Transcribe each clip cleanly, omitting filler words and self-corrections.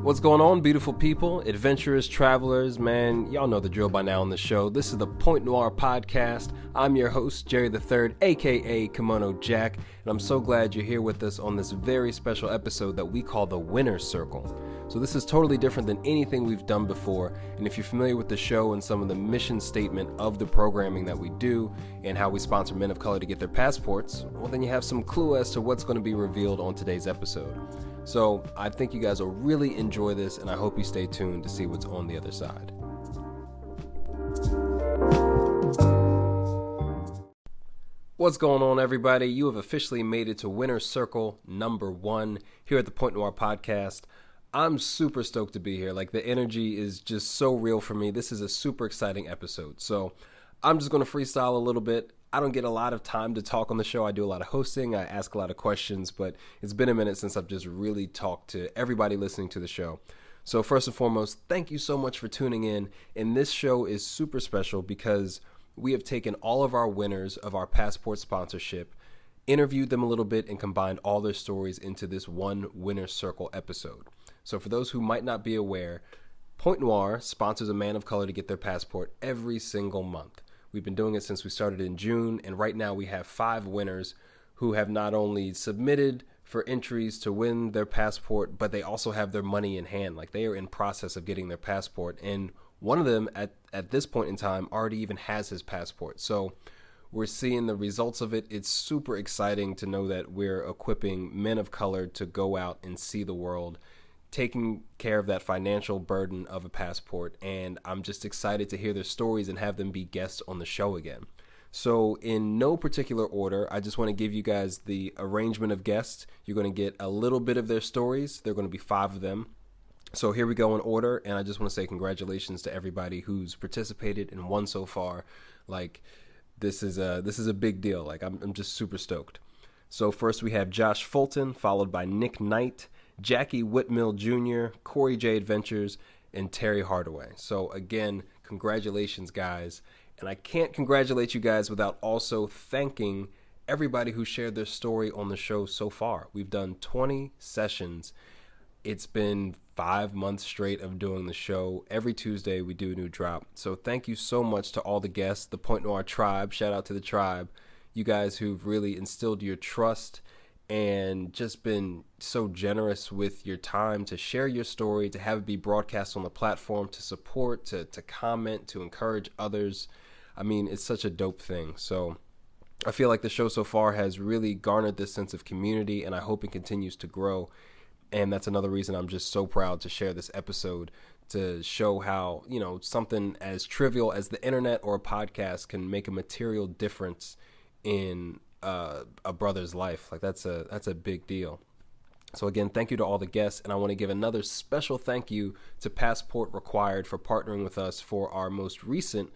What's going on, beautiful people, adventurers, travelers, man? Y'all know the drill by now on the show. This is the Point Noir podcast. I'm your host, Jerry the Third, aka Kimono Jack, and I'm so glad you're here with us on this very special episode that we call the Winner's Circle. So this is totally different than anything we've done before, and if you're familiar with the show and some of the mission statement of the programming that we do and how we sponsor men of color to get their passports, well, then you have some clue as to what's going to be revealed on today's episode. So I think you guys will really enjoy this, and I hope you stay tuned to see what's on the other side. What's going on, everybody? You have officially made it to Winner's Circle number 1 here at the Point Noir podcast. I'm super stoked to be here. Like, the energy is just so real for me. This is a super exciting episode. So I'm just going to freestyle a little bit. I don't get a lot of time to talk on the show. I do a lot of hosting. I ask a lot of questions, but it's been a minute since I've just really talked to everybody listening to the show. So first and foremost, thank you so much for tuning in. And this show is super special because we have taken all of our winners of our passport sponsorship, interviewed them a little bit, and combined all their stories into this one Winner's Circle episode. So for those who might not be aware, Point Noir sponsors a man of color to get their passport every single month. We've been doing it since we started in June, and right now we have 5 winners who have not only submitted for entries to win their passport, but they also have their money in hand. Like, they are in process of getting their passport, and one of them at this point in time already even has his passport. So we're seeing the results of it. It's super exciting to know that we're equipping men of color to go out and see the world, taking care of that financial burden of a passport, and I'm just excited to hear their stories and have them be guests on the show again. So in no particular order, I just want to give you guys the arrangement of guests. You're going to get a little bit of their stories. There are going to be 5 of them. So here we go in order, and I just want to say congratulations to everybody who's participated and won so far. Like, this is a big deal. Like, I'm just super stoked. So first we have Josh Fulton, followed by Nick Knight, Jackie Whitmill Jr., Corey J. Adventures, and Terry Hardaway. So again, congratulations, guys. And I can't congratulate you guys without also thanking everybody who shared their story on the show so far. We've done 20 sessions. It's been 5 months straight of doing the show. Every Tuesday we do a new drop. So thank you so much to all the guests, the Point Noir tribe. Shout out to the tribe. You guys who've really instilled your trust and just been so generous with your time to share your story, to have it be broadcast on the platform, to support, to comment, to encourage others. I mean, it's such a dope thing. So I feel like the show so far has really garnered this sense of community, and I hope it continues to grow. And that's another reason I'm just so proud to share this episode, to show how, you know, something as trivial as the internet or a podcast can make a material difference in a brother's life. Like, that's a big deal. So again, thank you to all the guests, and I want to give another special thank you to Passport Required for partnering with us for our most recent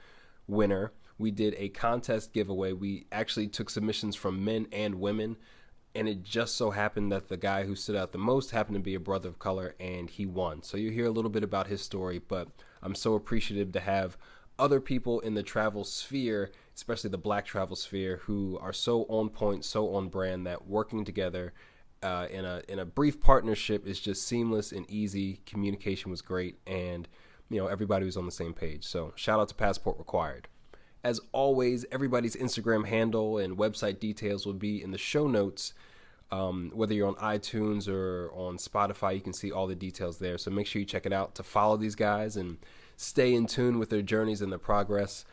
winner. We did a contest giveaway. We actually took submissions from men and women, and it just so happened that the guy who stood out the most happened to be a brother of color, and he won. So you hear a little bit about his story, but I'm so appreciative to have other people in the travel sphere, especially the black travel sphere, who are so on point, so on brand, that working together in a brief partnership is just seamless and easy. Communication was great, and you know, everybody was on the same page. So shout out to Passport Required. As always, everybody's Instagram handle and website details will be in the show notes. Whether you're on iTunes or on Spotify, you can see all the details there. So make sure you check it out to follow these guys and stay in tune with their journeys and their progress.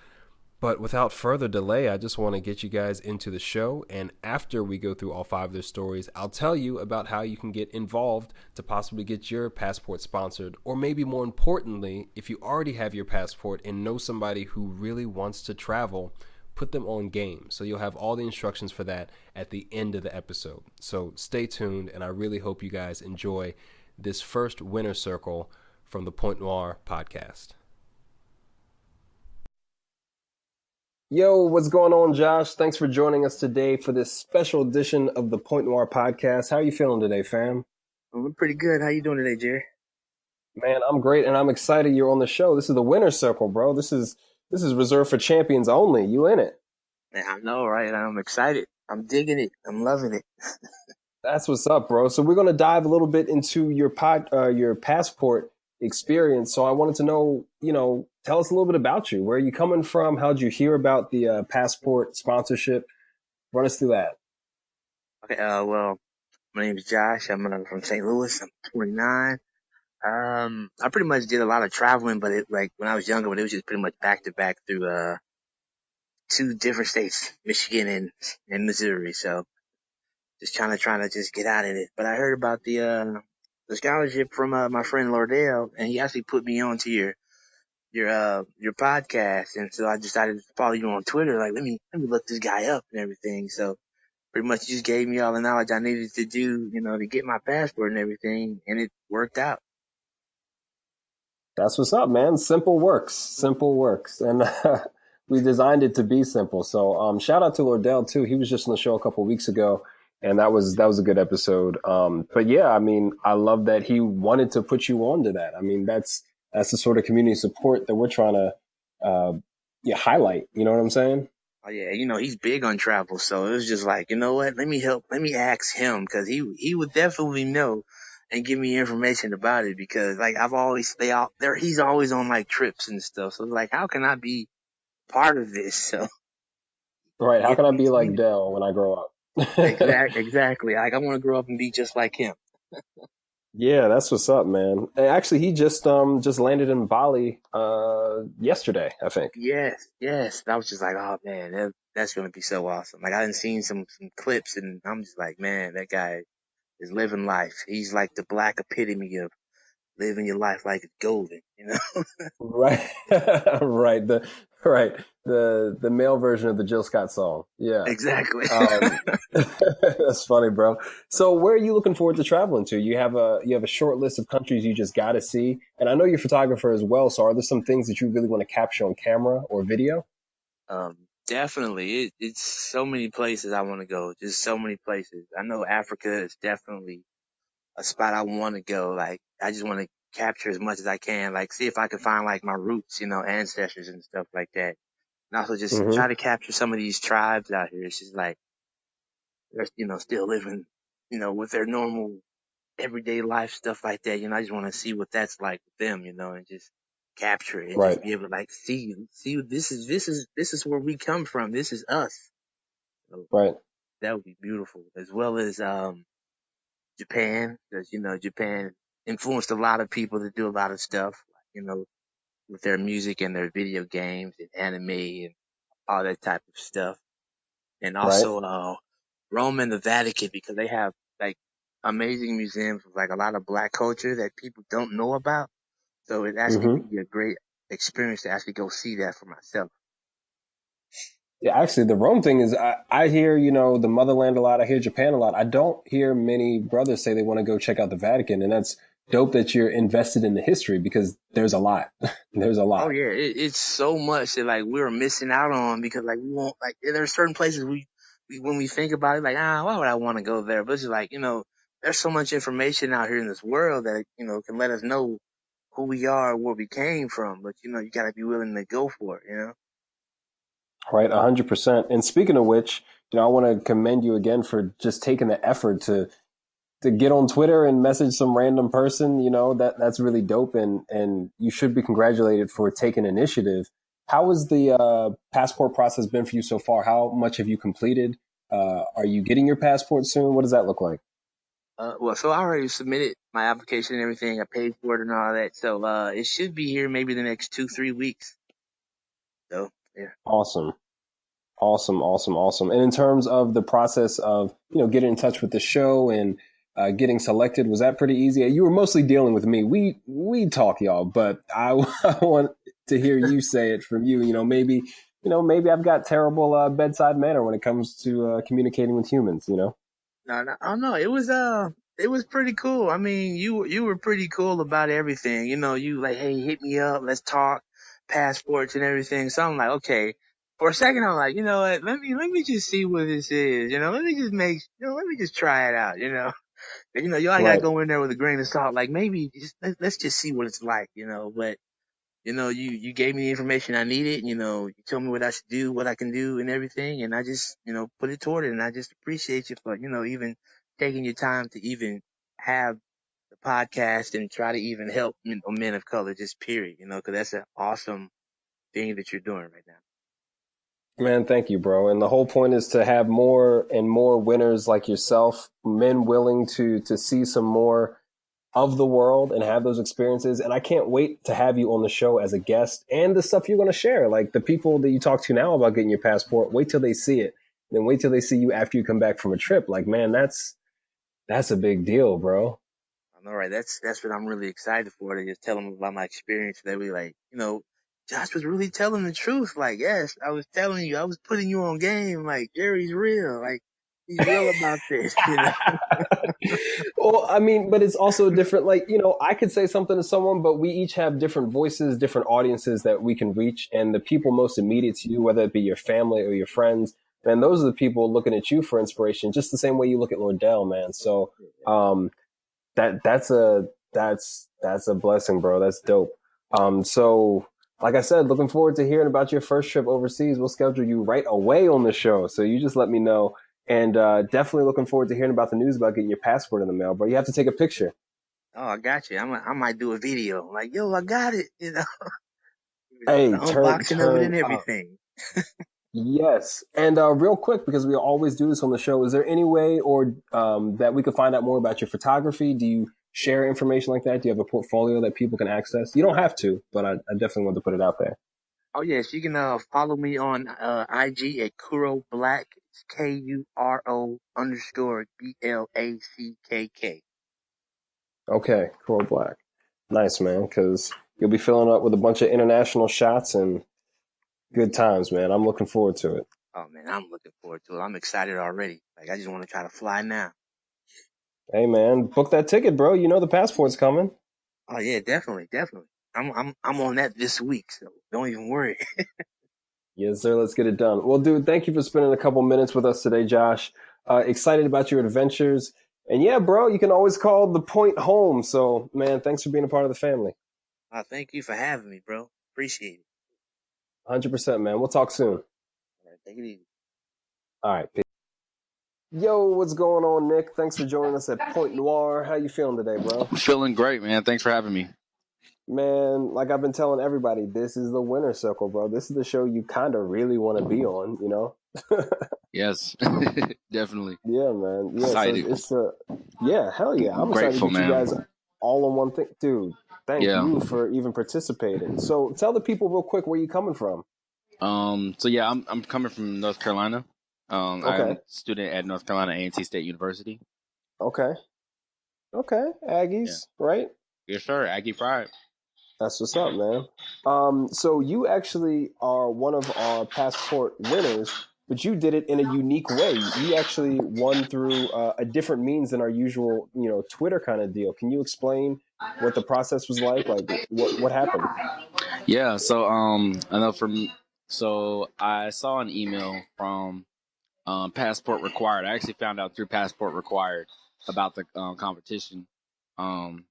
But without further delay, I just want to get you guys into the show. And after we go through all 5 of their stories, I'll tell you about how you can get involved to possibly get your passport sponsored. Or maybe more importantly, if you already have your passport and know somebody who really wants to travel, put them on game. So you'll have all the instructions for that at the end of the episode. So stay tuned, and I really hope you guys enjoy this first Winner's Circle from the Point Noir podcast. Yo, what's going on, Josh? Thanks for joining us today for this special edition of the Point Noir podcast. How are you feeling today, fam? I'm pretty good. How you doing today, Jerry? Man, I'm great, and I'm excited you're on the show. This is the Winner's Circle, bro. This is reserved for champions only. You in it? Man, I know, right? I'm excited. I'm digging it. I'm loving it. That's what's up, bro. So we're gonna dive a little bit into your passport experience. So I wanted to know, tell us a little bit about you. Where are you coming from? How'd you hear about the passport sponsorship? Run us through that. Okay, well, my name is Josh. I'm from St. Louis. I'm 29. I pretty much did a lot of traveling, but like when I was younger, but it was just pretty much back to back through two different states, Michigan and Missouri. So just trying to just get out of it. But I heard about the scholarship from my friend Lordell, and he actually put me on to your podcast, and so I decided to follow you on Twitter. Like, let me look this guy up and everything. So pretty much just gave me all the knowledge I needed to do, to get my passport and everything, and it worked out. That's what's up, man. Simple works. Simple works. And we designed it to be simple. So shout out to Lordell too. He was just on the show a couple weeks ago, and that was a good episode. But yeah, I mean, I love that he wanted to put you on to that. I mean, that's the sort of community support that we're trying to yeah, highlight. You know what I'm saying? Oh yeah, he's big on travel, so it was just like, you know what? Let me ask him because he would definitely know and give me information about it because like I've always stay out there. He's always on like trips and stuff, so like how can I be part of this? So Right. How can I be like he Dell when I grow up? exactly. Like I want to grow up and be just like him. Yeah, that's what's up, man. And actually, he just landed in Bali yesterday, I think. Yes, yes. I was just like, oh man, that's gonna be so awesome. Like I didn't seen some clips, and I'm just like, man, that guy is living life. He's like the black epitome of living your life like it's golden. Right, right. The male version of the Jill Scott song. Yeah. Exactly. Um, that's funny, bro. So where are you looking forward to traveling to? You have a short list of countries you just got to see, and I know you're a photographer as well. So are there some things that you really want to capture on camera or video? Um, Definitely. It's so many places I want to go. Just so many places. I know Africa is definitely a spot I want to go. Like, I just want to capture as much as I can. Like, see if I can find like my roots, ancestors and stuff like that. And also just try Hmm. to capture some of these tribes out here. It's just like, they're, still living, with their normal everyday life stuff like that. I just want to see what that's like with them, and just capture it and Right, just be able to like see this is where we come from. This is us. So right. that would be beautiful, as well as Japan, because Japan influenced a lot of people to do a lot of stuff, with their music and their video games and anime and all that type of stuff. And Right. also Rome and the Vatican because they have like amazing museums with like a lot of black culture that people don't know about. So it actually Hmm. be a great experience to actually go see that for myself. Yeah, actually, the Rome thing is, I hear, the motherland a lot. I hear Japan a lot. I don't hear many brothers say they want to go check out the Vatican. And that's dope that you're invested in the history because there's a lot. There's a Oh lot. yeah, it's so much that like we're missing out on because like we won't like there's certain places we when we think about it like why would I want to go there? But it's just like there's so much information out here in this world that can let us know who we are, where we came from. But you gotta be willing to go for it. Right. 100%. And speaking of which, I want to commend you again for just taking the effort to get on Twitter and message some random person, that's really dope and you should be congratulated for taking initiative. How has the passport process been for you so far? How much have you completed? Are you getting your passport soon? What does that look like? Well, so I already submitted my application and everything. I paid for it and all that. So it should be here maybe the next 2-3 weeks. So yeah. Awesome. Awesome, awesome, awesome. And in terms of the process of, getting in touch with the show and getting selected, was that pretty easy? You were mostly dealing with me. We talk, y'all, but I, I want to hear you say it from you. Maybe I've got terrible bedside manner when it comes to communicating with humans. No, no, oh no, it was pretty cool. I mean, you were pretty cool about everything. You like, hey, hit me up, let's talk, passports and everything. So I'm like, okay. For a second, I'm like, you know what? Let me just see what this is. Let me just let me just try it out. And, you all gotta Right, go in there with a grain of salt. Like maybe just let's just see what it's like. But you gave me the information I needed. You told me what I should do, what I can do, and everything, and I just, put it toward it. And I just appreciate you for, even taking your time to even have the podcast and try to even help men of color, just period, because that's an awesome thing that you're doing right now. Man, thank you, bro. And the whole point is to have more and more winners like yourself, men willing to see some more of the world and have those experiences. And I can't wait to have you on the show as a guest and the stuff you're going to share. Like the people that you talk to now about getting your passport, wait till they see it. Then wait till they see you after you come back from a trip. Like, man, that's a big deal, bro. I know, right? That's what I'm really excited for, to just tell them about my experience. They be like, Josh was really telling the truth. Like, yes, I was telling you, I was putting you on game. Like, Jerry's real. Like, he's real about this. Well, I mean, but it's also different. Like, I could say something to someone, but we each have different voices, different audiences that we can reach. And the people most immediate to you, whether it be your family or your friends, man, those are the people looking at you for inspiration, just the same way you look at Lordell, man. So, that's a blessing, bro. That's dope. So like I said, looking forward to hearing about your first trip overseas. We'll schedule you right away on the show. So you just let me know. And definitely looking forward to heering about the news about getting your passport in the mail, bro. You have to take a picture. Oh, I got you. I might do a video. Like, yo, I got it. The Hey, unboxing of it turn and up. everything. Yes. And real quick, because we always do this on the show, is there any way or that we could find out more about your photography? Do you share information like that? Do you have a portfolio that people can access? You don't have to, but I definitely want to put it out there. Oh yes, you can follow me on IG at Kuro Black. It's KURO_BLACKK. Okay, Coral Black. Nice, man, because you'll be filling up with a bunch of international shots and good times, man. I'm looking forward to it. Oh man, I'm looking forward to it. I'm excited already. Like, I just want to try to fly now. Hey, man, book that ticket, bro. You know the passport's coming. Oh yeah, definitely, definitely. I'm on that this week, so don't even worry. Yes, sir. Let's get it done. Well, dude, thank you for spending a couple minutes with us today, Josh. Excited about your adventures. And yeah, bro, you can always call the point home. So, man, thanks for being a part of the family. Thank you for having me, bro. Appreciate it. 100%, man. We'll talk soon. All right, take it easy. All right. Peace. Yo, what's going on, Nick? Thanks for joining us at Point Noir. How you feeling today, bro? Feeling great, man. Thanks for having me. Man, like I've been telling everybody, this is the winner circle, bro. This is the show you kind of really want to be on, you know? Yes, definitely. Yeah, man. Yeah, Excited. so yeah, hell yeah. I'm Grateful, excited to get man. you guys all on one thing. Dude, thank you for even participating. So tell the people real quick where you coming from. So yeah, I'm coming from North Carolina. I'm Okay. a student at North Carolina A&T State University. Okay. Okay. Aggies, right? Yes, sir. Aggie Pride. That's what's up, man. So you actually are one of our passport winners, but you did it in a unique way. You actually won through a different means than our usual, Twitter kind of deal. Can you explain what the process was like? Like what happened? Yeah. So I know so I saw an email from Passport Required. I actually found out through Passport Required about the competition, and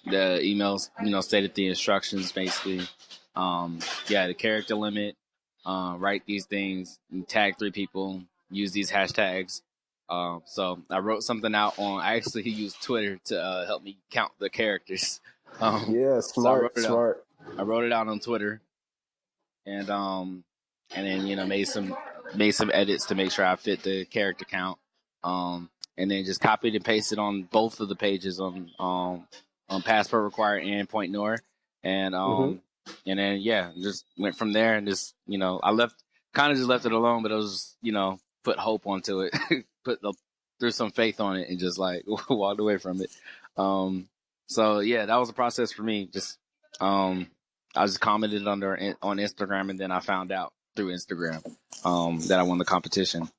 the emails, stated the instructions basically. The character limit, write these things, tag 3 people, use these hashtags. So I wrote something out I actually used Twitter to help me count the characters. Yeah, So I smart. I wrote it out on Twitter, and then made some edits to make sure I fit the character count. And then just copied and pasted on both of the pages on Passport Required and Point Noir, and Mm-hmm. and then just went from there, and just I just left it alone, but I was put hope onto it, threw some faith on it, and just like walked away from it. So yeah, that was a process for me. Just I just commented on Instagram, and then I found out through Instagram that I won the competition.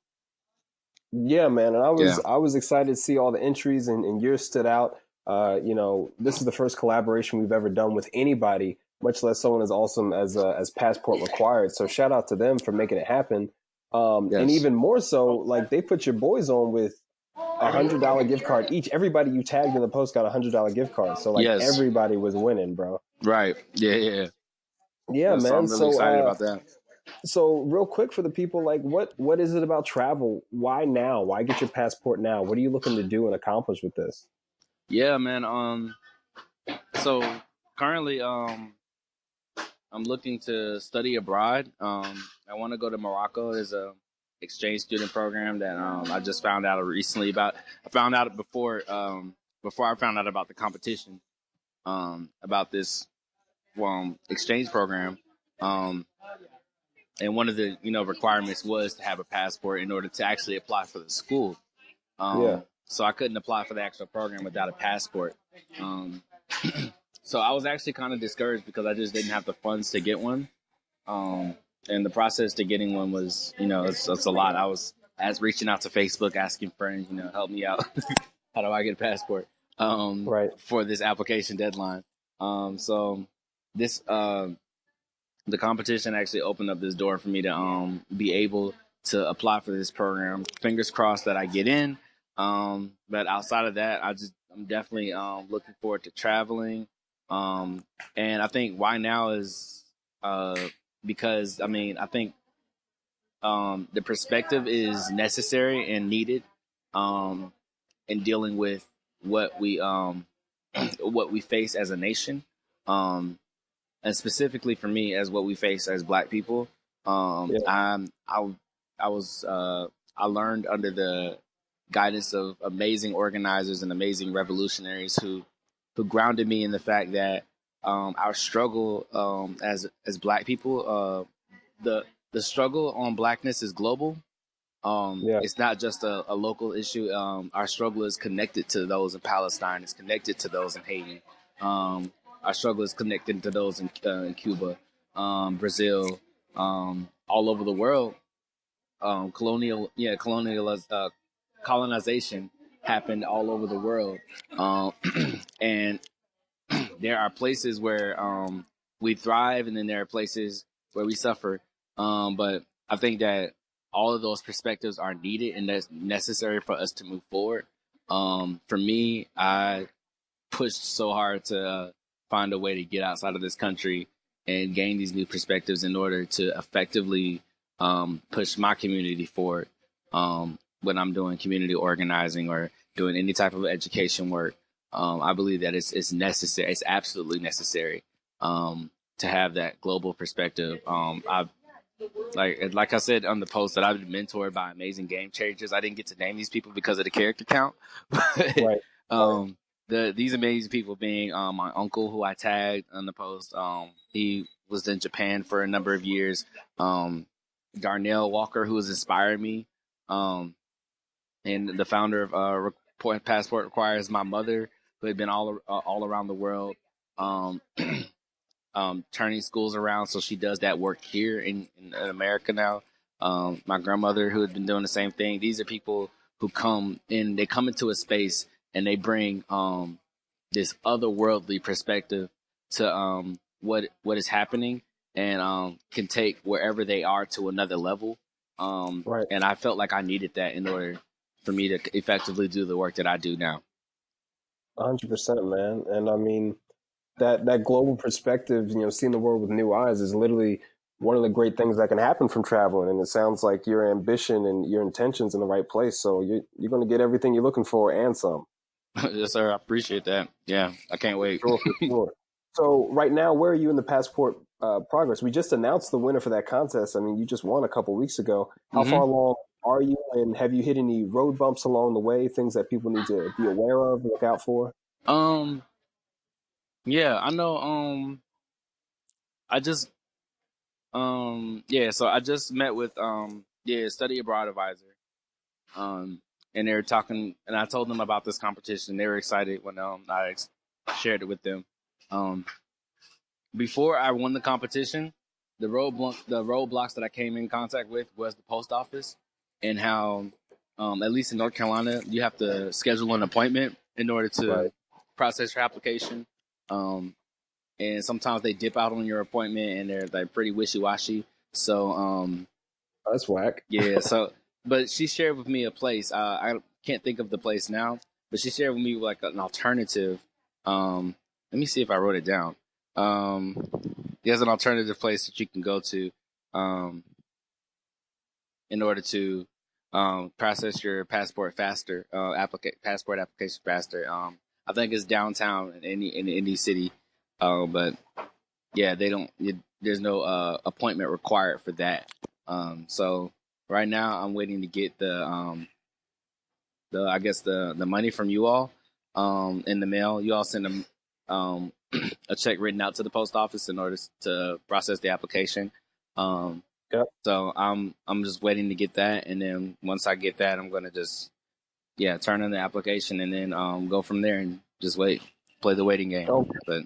Yeah, man, and I Yeah. was excited to see all the entries, and yours stood out. This is the first collaboration we've ever done with anybody, much less someone as awesome as Passport Required. So shout out to them for making it happen. And even more so, like they put your boys on with $100 gift card each. Everybody you tagged in the post got $100 gift card. So like everybody was winning, bro. Right. Yeah. Yeah, So man. I'm really excited about that. So real quick for the people, like what is it about travel? Why now? Why get your passport now? What are you looking to do and accomplish with this? Yeah, man. So currently, I'm looking to study abroad. I want to go to Morocco. There's a exchange student program that I just found out recently about. I found out before I found out about the competition about this exchange program. Um, and one of the requirements was to have a passport in order to actually apply for the school. Yeah. So I couldn't apply for the actual program without a passport. Um, so I was actually kind of discouraged because I just didn't have the funds to get one. And the process to getting one was, it's a lot. I was reaching out to Facebook, asking friends, help me out. How do I get a passport? Right. For this application deadline. So this, the competition actually opened up this door for me to be able to apply for this program. Fingers crossed that I get in. But outside of that, I'm definitely looking forward to traveling. And I think why now is because I think the perspective is necessary and needed in dealing with what we what we face as a nation. Um, and specifically for me as what we face as Black people. Yeah. I was I learned under the guidance of amazing organizers and amazing revolutionaries who grounded me in the fact that our struggle as Black people, the struggle on Blackness is global. Yeah. It's not just a local issue. Our struggle is connected to those in Palestine. It's connected to those in Haiti. Our struggle is connected to those in Cuba, Brazil, all over the world. Colonization happened all over the world, and there are places where we thrive, and then there are places where we suffer. But I think that all of those perspectives are needed, and that's necessary for us to move forward. For me, I pushed so hard to find a way to get outside of this country and gain these new perspectives in order to effectively push my community forward when I'm doing community organizing or doing any type of education work. I believe that it's necessary. It's absolutely necessary to have that global perspective. I like I said on the post that I've been mentored by amazing game changers. I didn't get to name these people because of the character count, but Right. these amazing people being my uncle who I tagged on the post. He was in Japan for a number of years. Darnell Walker, who has inspired me, and the founder of Passport Requires, my mother, who had been all around the world. Um, Turning schools around, so she does that work here in America now. My grandmother, who had been doing the same thing. These are people who come in. They come into a space and they bring this otherworldly perspective to what is happening, and can take wherever they are to another level. Right. And I felt like I needed that in order for me to effectively do the work that I do now. 100%, man. And I mean that global perspective, seeing the world with new eyes is literally one of the great things that can happen from traveling. And it sounds like your ambition and your intentions in the right place. So you're going to get everything you're looking for and some. Yes, sir. I appreciate that. Yeah, I can't wait. Sure, for sure. So right now, where are you in the passport progress? We just announced the winner for that contest. I mean, you just won a couple weeks ago. How far hmm along are you, and have you hit any road bumps along the way? Things that people need to be aware of, look out for. Um, yeah, I know. I just, yeah. So I just met with, study abroad advisor. And they were talking, and I told them about this competition. They were excited when shared it with them. Um, Before I won the competition, the roadblocks that I came in contact with was the post office, and how, at least in North Carolina, you have to schedule an appointment in order Right. to process your application. Um, and sometimes they dip out on your appointment, and they're like pretty wishy washy. So That's whack. yeah, but she shared with me a place. I can't think of the place now, but she shared with me like an alternative. Let me see if I wrote it down. There's an alternative place that you can go to. in order to process your passport faster, passport application faster. I think it's downtown in any city, but yeah, they don't. There's no appointment required for that. So right now, I'm waiting to get the I guess the money from you all in the mail. You all send them a check written out to the post office in order to process the application. Yep. So I'm just waiting to get that, and then once I get that, I'm gonna just turn in the application, and then go from there and just play the waiting game. Okay. But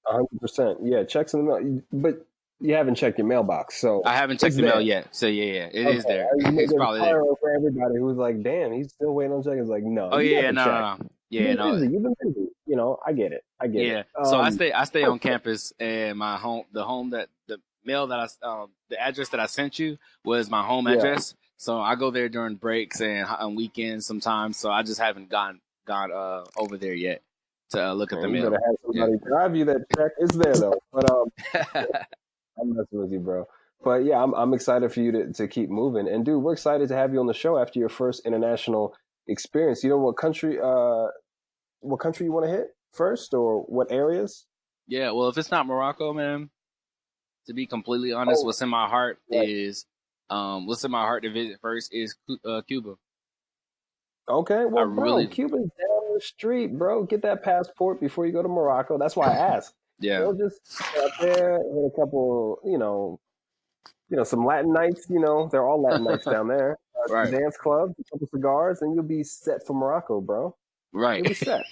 100%. Yeah, checks in the mail, but you haven't checked your mailbox, so I haven't checked the mail yet. So it is there. It's probably there. For everybody who's like, "Damn, he's still waiting on checking." It's like, no. Oh yeah, no. Yeah, no. You've been busy. You know, I get it. Yeah. So I stay on campus, and the mail that the address that I sent you was my home address. So I go there during breaks and on weekends sometimes. So I just haven't gone over there yet to look at the mail. You better have somebody drive you that check. It's there though. But I'm messing with you, bro. But yeah, I'm excited for you to keep moving. And dude, we're excited to have you on the show after your first international experience. You know what country you want to hit first, or what areas? Yeah, well, if it's not Morocco, man, to be completely honest, what's in my heart is to visit first is Cuba. Okay, well, bro, Cuba's down the street, bro. Get that passport before you go to Morocco. That's why I asked. Yeah. They'll just get up there, hit a couple, some Latin nights. They're all Latin nights down there. Right. Dance clubs, a couple cigars, and you'll be set for Morocco, bro. Right. You'll be set.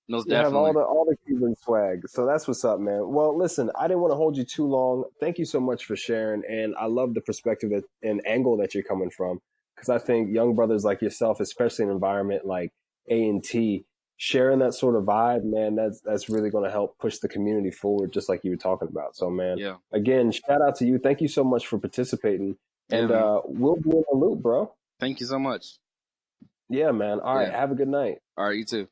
Most you definitely have all the Cuban swag. So that's what's up, man. Well, listen, I didn't want to hold you too long. Thank you so much for sharing, and I love the perspective and angle that you're coming from, because I think young brothers like yourself, especially in an environment like A&T, sharing that sort of vibe, man, that's really going to help push the community forward, just like you were talking about. So, man, again, shout out to you. Thank you so much for participating, and we'll be in the loop, bro. Thank you so much. Yeah, man. All right, have a good night. All right, you too.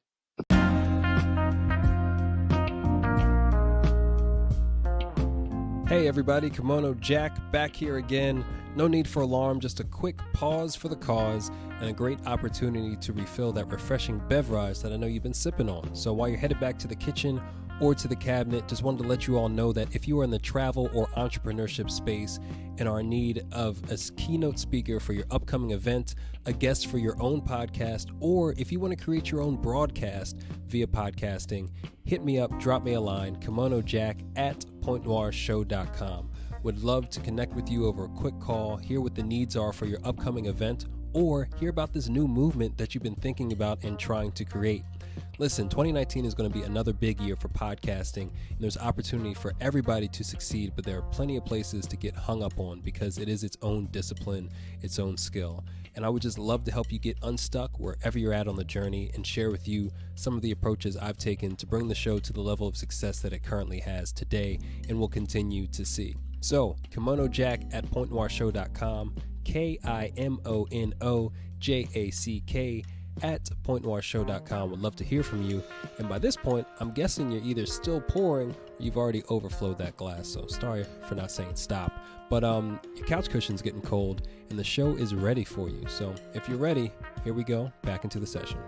Hey everybody, Kimono Jack back here again. No need for alarm, just a quick pause for the cause and a great opportunity to refill that refreshing beverage that I know you've been sipping on. So while you're headed back to the kitchen or to the cabinet, just wanted to let you all know that if you are in the travel or entrepreneurship space and are in need of a keynote speaker for your upcoming event, a guest for your own podcast, or if you want to create your own broadcast via podcasting, hit me up, drop me a line, kimonojack@pointnoirshow.com. Would love to connect with you over a quick call, hear what the needs are for your upcoming event, or hear about this new movement that you've been thinking about and trying to create. Listen, 2019 is going to be another big year for podcasting, and there's opportunity for everybody to succeed, but there are plenty of places to get hung up on because it is its own discipline, its own skill. And I would just love to help you get unstuck wherever you're at on the journey and share with you some of the approaches I've taken to bring the show to the level of success that it currently has today and will continue to see. So, kimonojack@pointnoirshow.com, KIMONOJACK @pointnoirshow.com. Would love to hear from you. And by this point, I'm guessing you're either still pouring or you've already overflowed that glass. So sorry for not saying stop. But your couch cushion's getting cold and the show is ready for you. So if you're ready, here we go, back into the session.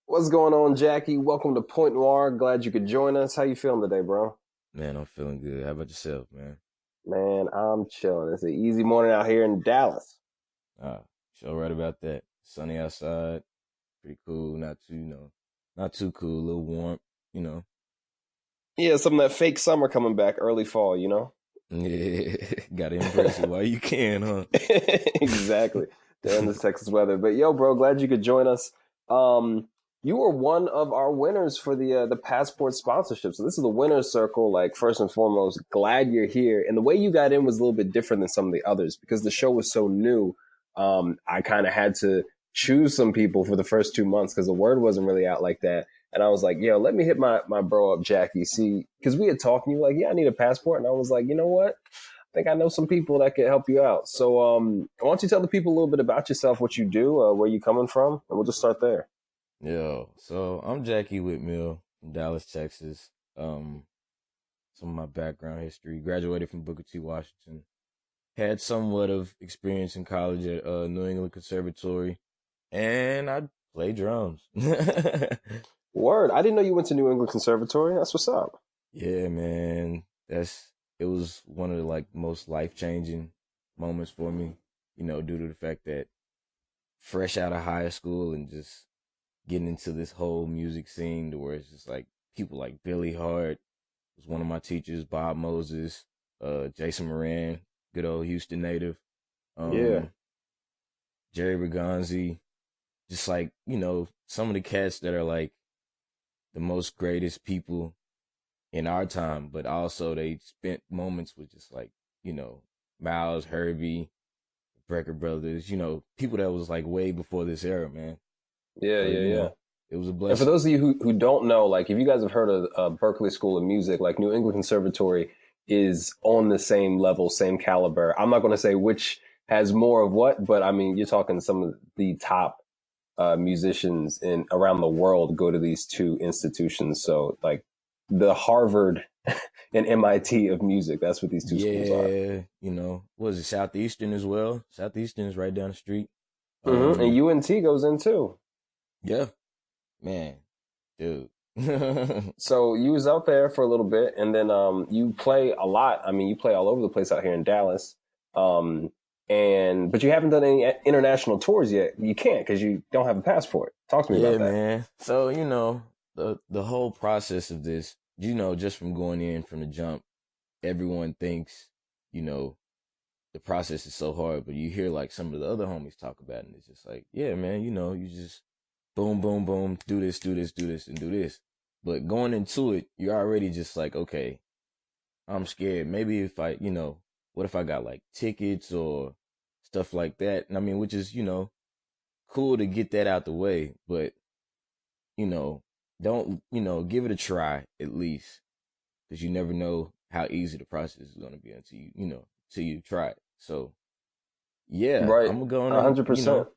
What's going on, Jackie? Welcome to Point Noir. Glad you could join us. How you feeling today, bro? Man, I'm feeling good. How about yourself, man? Man, I'm chilling. It's an easy morning out here in Dallas. Sure right about that. Sunny outside. Pretty cool. Not too cool. A little warm, Yeah, some of that fake summer coming back, early fall, Yeah, gotta embrace it while you can, huh? Exactly. To end this Texas weather. But yo, bro, glad you could join us. You were one of our winners for the passport sponsorship. So this is the winner's circle. Like, first and foremost, glad you're here. And the way you got in was a little bit different than some of the others because the show was so new. I kind of had to choose some people for the first 2 months because the word wasn't really out like that. And I was like, yo, let me hit my bro up, Jackie. See, because we had talked and you were like, yeah, I need a passport. And I was like, you know what? I think I know some people that could help you out. So why don't you tell the people a little bit about yourself, what you do, where you coming from, and we'll just start there. Yo, so I'm Jackie Whitmill from Dallas, Texas. some of my background history. Graduated from Booker T. Washington. Had somewhat of experience in college at New England Conservatory, and I play drums. Word. I didn't know you went to New England Conservatory. That's what's up. Yeah, man. It was one of the like most life-changing moments for me, due to the fact that fresh out of high school and just getting into this whole music scene to where it's just like people like Billy Hart was one of my teachers, Bob Moses, Jason Moran, good old Houston native, Yeah. Jerry Regonzi, just like, some of the cats that are like the most greatest people in our time, but also they spent moments with just like, Miles, Herbie, Brecker Brothers, people that was like way before this era, man. Yeah, So, yeah. It was a And blessing. for those of you who don't know, like if you guys have heard of Berklee School of Music, like New England Conservatory is on the same level, same caliber. I'm not going to say which has more of what, but I mean, you're talking some of the top musicians in around the world go to these two institutions. So like the Harvard and MIT of music, that's what these two schools are. Yeah, was it Southeastern as well? Southeastern is right down the street. Mm-hmm. And UNT goes in too. Yeah, man, dude. So you was out there for a little bit, and then you play a lot. I mean, you play all over the place out here in Dallas. But you haven't done any international tours yet. You can't because you don't have a passport. Talk to me Yeah, about that. man. So, the whole process of this, just from going in from the jump, everyone thinks, the process is so hard, but you hear like some of the other homies talk about it, and it's just like, yeah, man, you just boom, boom, boom, do this, do this, do this, and do this. But going into it, you're already just like, okay, I'm scared. Maybe if what if I got like tickets or stuff like that? And I mean, which is, cool to get that out the way, but, don't, give it a try at least, because you never know how easy the process is going to be until you try it. So, yeah, Right, I'm going to 100%.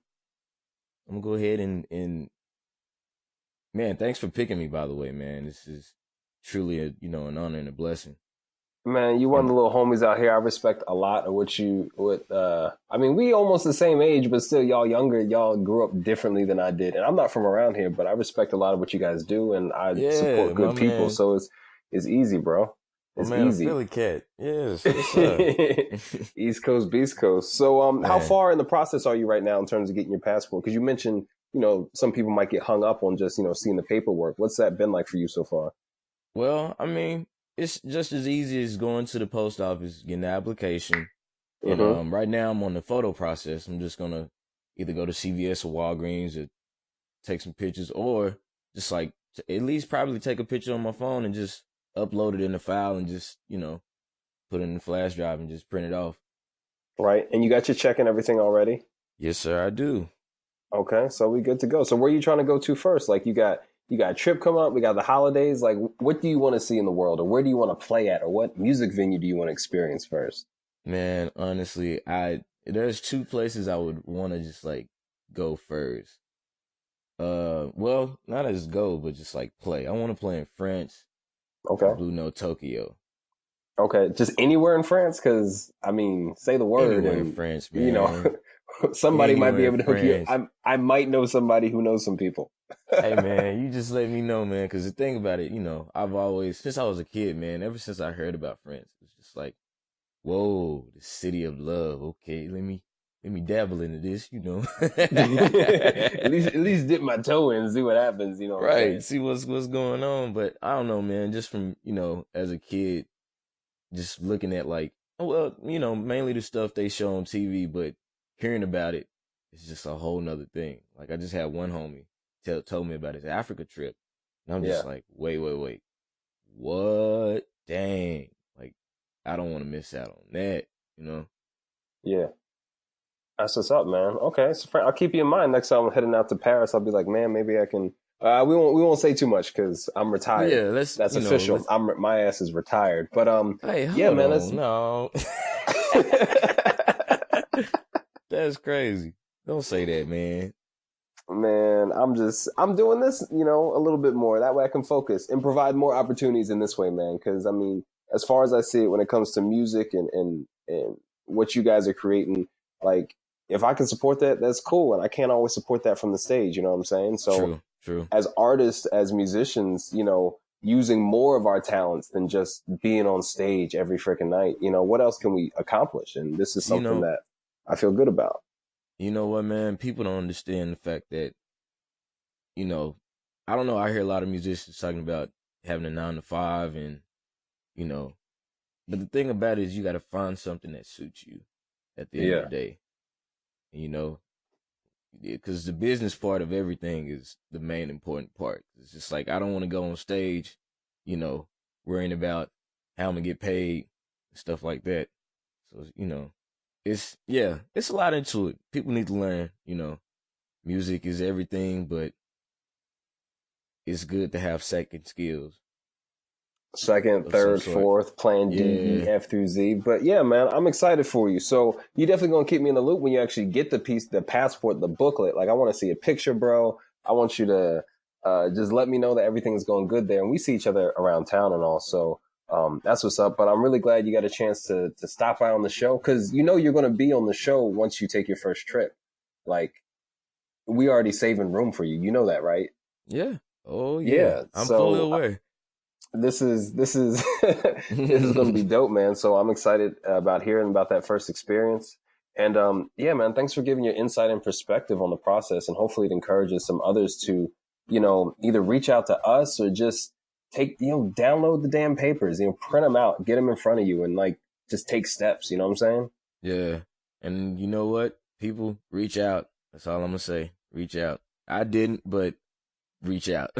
I'm gonna go ahead and man, thanks for picking me, by the way, man. This is truly an honor and a blessing. Man, you one of And the little homies out here. I respect a lot of I mean, we almost the same age, but still y'all younger. Y'all grew up differently than I did. And I'm not from around here, but I respect a lot of what you guys do and I yeah, support good people. So it's easy, bro. my It's man, a easy. Philly cat. Yes, what's up? East Coast, Beast Coast. So how Man. far in the process are you right now in terms of getting your passport? Because you mentioned, some people might get hung up on just, seeing the paperwork. What's that been like for you so far? Well, I mean, it's just as easy as going to the post office, getting the application. And Mm-hmm. right now I'm on the photo process. I'm just gonna either go to CVS or Walgreens or take some pictures, or just like at least probably take a picture on my phone and just upload it in the file and just put it in the flash drive and just print it off. Right. And you got your check and everything already? Yes, sir, I do. Okay, so we good to go. So where are you trying to go to first? Like you got a trip coming up, we got the holidays. Like what do you want to see in the world, or where do you want to play at, or what music venue do you want to experience first? Man, honestly, there's two places I would want to just like go first. Well, not as go, but just like play. I want to play in France Okay. and Blue Note Tokyo. Okay, just anywhere in France, because I mean, say the word, Anywhere in and France, you man. know, somebody might Anywhere be in able to hook you. France. I might know somebody who knows some people. Hey, man, you just let me know, man. Because the thing about it, I've always, since I was a kid, man, ever since I heard about France, it's just like, whoa, the city of love. Okay, let me dabble into this, At least dip my toe in and see what happens. You know what I'm saying? Right, see what's going on. But I don't know, man. Just from as a kid, just looking at like, well, mainly the stuff they show on TV, but hearing about it, it's just a whole nother thing. Like I just had one homie told me about his Africa trip, and I'm Yeah. just like, wait, what? Dang, like I don't want to miss out on that. Yeah. That's what's up, man. Okay, so Frank, I'll keep you in mind next time I'm heading out to Paris. I'll be like, man, maybe I can. We won't say too much because I'm retired. Yeah, let's. That's official. My ass is retired. But Hey, yeah, hold man. on, no. That's crazy. Don't say that, man. Man, I'm doing this, a little bit more. That way I can focus and provide more opportunities in this way, man. Because I mean, as far as I see it, when it comes to music and what you guys are creating, like if I can support that, that's cool. And I can't always support that from the stage. You know what I'm saying? So True, true. as artists, as musicians, using more of our talents than just being on stage every freaking night, what else can we accomplish? And this is You something know, that I feel good about. you know what, man? People don't understand the fact that, you know, I don't know. I hear a lot of musicians talking about having a 9 to 5 and, you know, but the thing about it is you got to find something that suits you at the end of the Yeah. day. You know, because the business part of everything is the main important part. It's just like I don't want to go on stage, you know, worrying about how I'm gonna get paid and stuff like that. So it's a lot into it. People need to learn. Music is everything, but it's good to have second skills Second, of some third, sort. fourth, plan D, E, Yeah, F through Z. But yeah, man, I'm excited for you. So you definitely gonna keep me in the loop when you actually get the passport, the booklet. Like I want to see a picture, bro. I want you to just let me know that everything's going good there, and we see each other around town and all. So that's what's up. But I'm really glad you got a chance to stop by on the show because you're gonna be on the show once you take your first trip. Like we already saving room for you. You know that, right? yeah. Oh yeah, Yeah. I'm fully So aware. this is this is going to be dope, man. So I'm excited about hearing about that first experience. And yeah, man, thanks for giving your insight and perspective on the process. And hopefully it encourages some others to, either reach out to us or just download the damn papers, print them out, get them in front of you and like just take steps. You know what I'm saying? Yeah, and you know what? People reach out. That's all I'm gonna say. Reach out. I didn't, but reach out.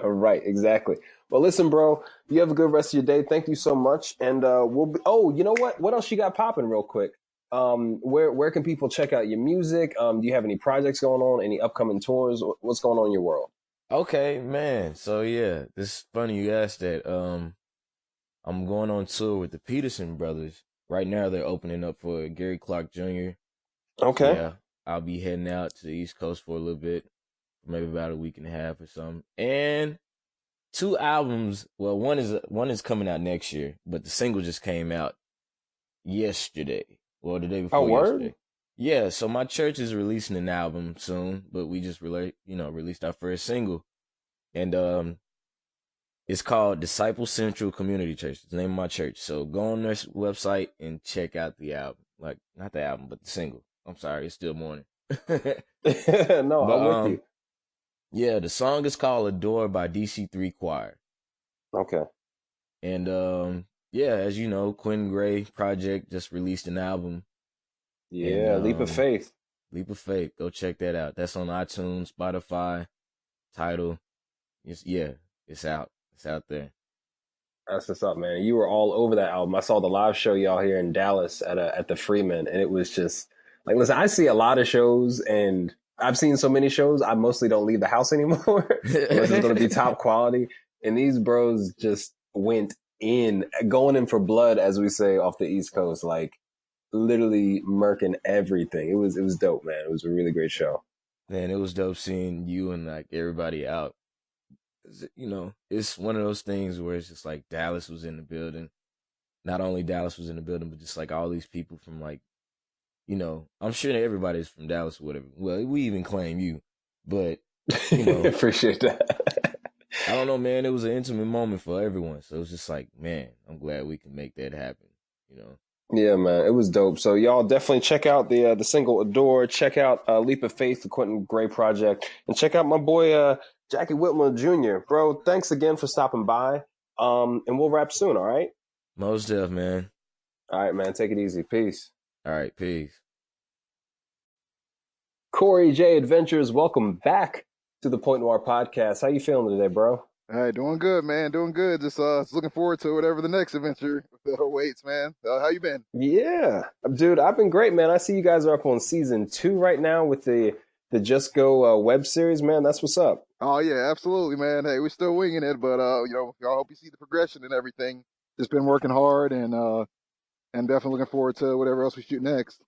Right, exactly. Well, listen, bro, you have a good rest of your day. Thank you so much. And we'll be, oh, you know what? What else you got popping real quick? Where can people check out your music? Do you have any projects going on? Any upcoming tours? What's going on in your world? Okay, man. So yeah, this is funny you asked that. I'm going on tour with the Peterson brothers. Right now they're opening up for Gary Clark Jr. Okay. Yeah, I'll be heading out to the East Coast for a little bit, maybe about a week and a half or something. And two albums. Well, one is coming out next year, but the single just came out yesterday. Well, the day Oh, before word? yesterday. Yeah, so my church is releasing an album soon, but we just released our first single. And it's called Disciple Central Community Church. It's the name of my church. So go on their website and check out the album. Like not the album, but the single. I'm sorry, it's still morning. No, But I'm with you. yeah, the song is called Adore by DC3 Choir. Okay. And yeah, as you know, Quinn Gray Project just released an album. And Yeah, leap of faith. Leap of Faith. Go check that out. That's on iTunes, Spotify, Tidal. It's out. It's out there. That's what's up, man. You were all over that album. I saw the live show y'all here in Dallas at the Freeman, and it was just like, listen, I see a lot of shows, and I've seen so many shows. I mostly don't leave the house anymore unless it's going to be top quality. And these bros just went going in for blood, as we say off the East Coast, like literally murking everything. It was dope, man. It was a really great show. Man, it was dope seeing you and like everybody out. It's one of those things where it's just like Dallas was in the building. Not only Dallas was in the building, but just like all these people from like, I'm sure that everybody's from Dallas or whatever. Well, we even claim you, but Appreciate that. I don't know, man. It was an intimate moment for everyone. So it was just like, man, I'm glad we can make that happen, you know. Yeah, man, it was dope. So y'all definitely check out the single "Adore." Check out "Leap of Faith," the Quentin Gray project, and check out my boy Jackie Whitmer Jr. Bro, thanks again for stopping by. And we'll wrap soon. All right. Most def, man. All right, man. Take it easy. Peace. All right, peace. Corey J Adventures, welcome back to the Point Noir podcast. How you feeling today, bro? Hey, doing good, man. Doing good. Just looking forward to whatever the next adventure awaits, man. How you been? Yeah, dude, I've been great, man. I see you guys are up on season 2 right now with the Just Go web series, man. That's what's up. Oh yeah, absolutely, man. Hey, we're still winging it, but I hope you see the progression and everything. Just been working hard and definitely looking forward to whatever else we shoot next.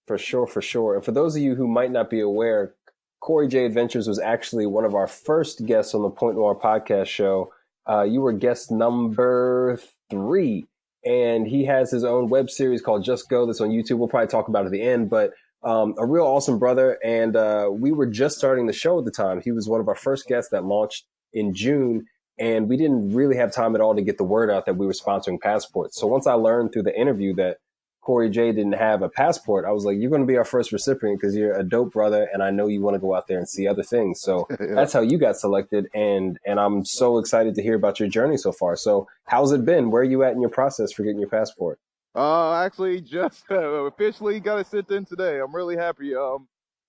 For sure, for sure. And for those of you who might not be aware, Corey J. Adventures was actually one of our first guests on the Point Noir podcast show. You were guest number 3, and he has his own web series called Just Go that's on YouTube. We'll probably talk about it at the end, but a real awesome brother. And we were just starting the show at the time. He was one of our first guests that launched in June, and we didn't really have time at all to get the word out that we were sponsoring passports. So once I learned through the interview that Corey J didn't have a passport, I was like, you're going to be our first recipient because you're a dope brother, and I know you want to go out there and see other things. So Yeah. that's how you got selected, and I'm so excited to hear about your journey so far. So how's it been? Where are you at in your process for getting your passport? Actually, just officially got it sent in today. I'm really happy. I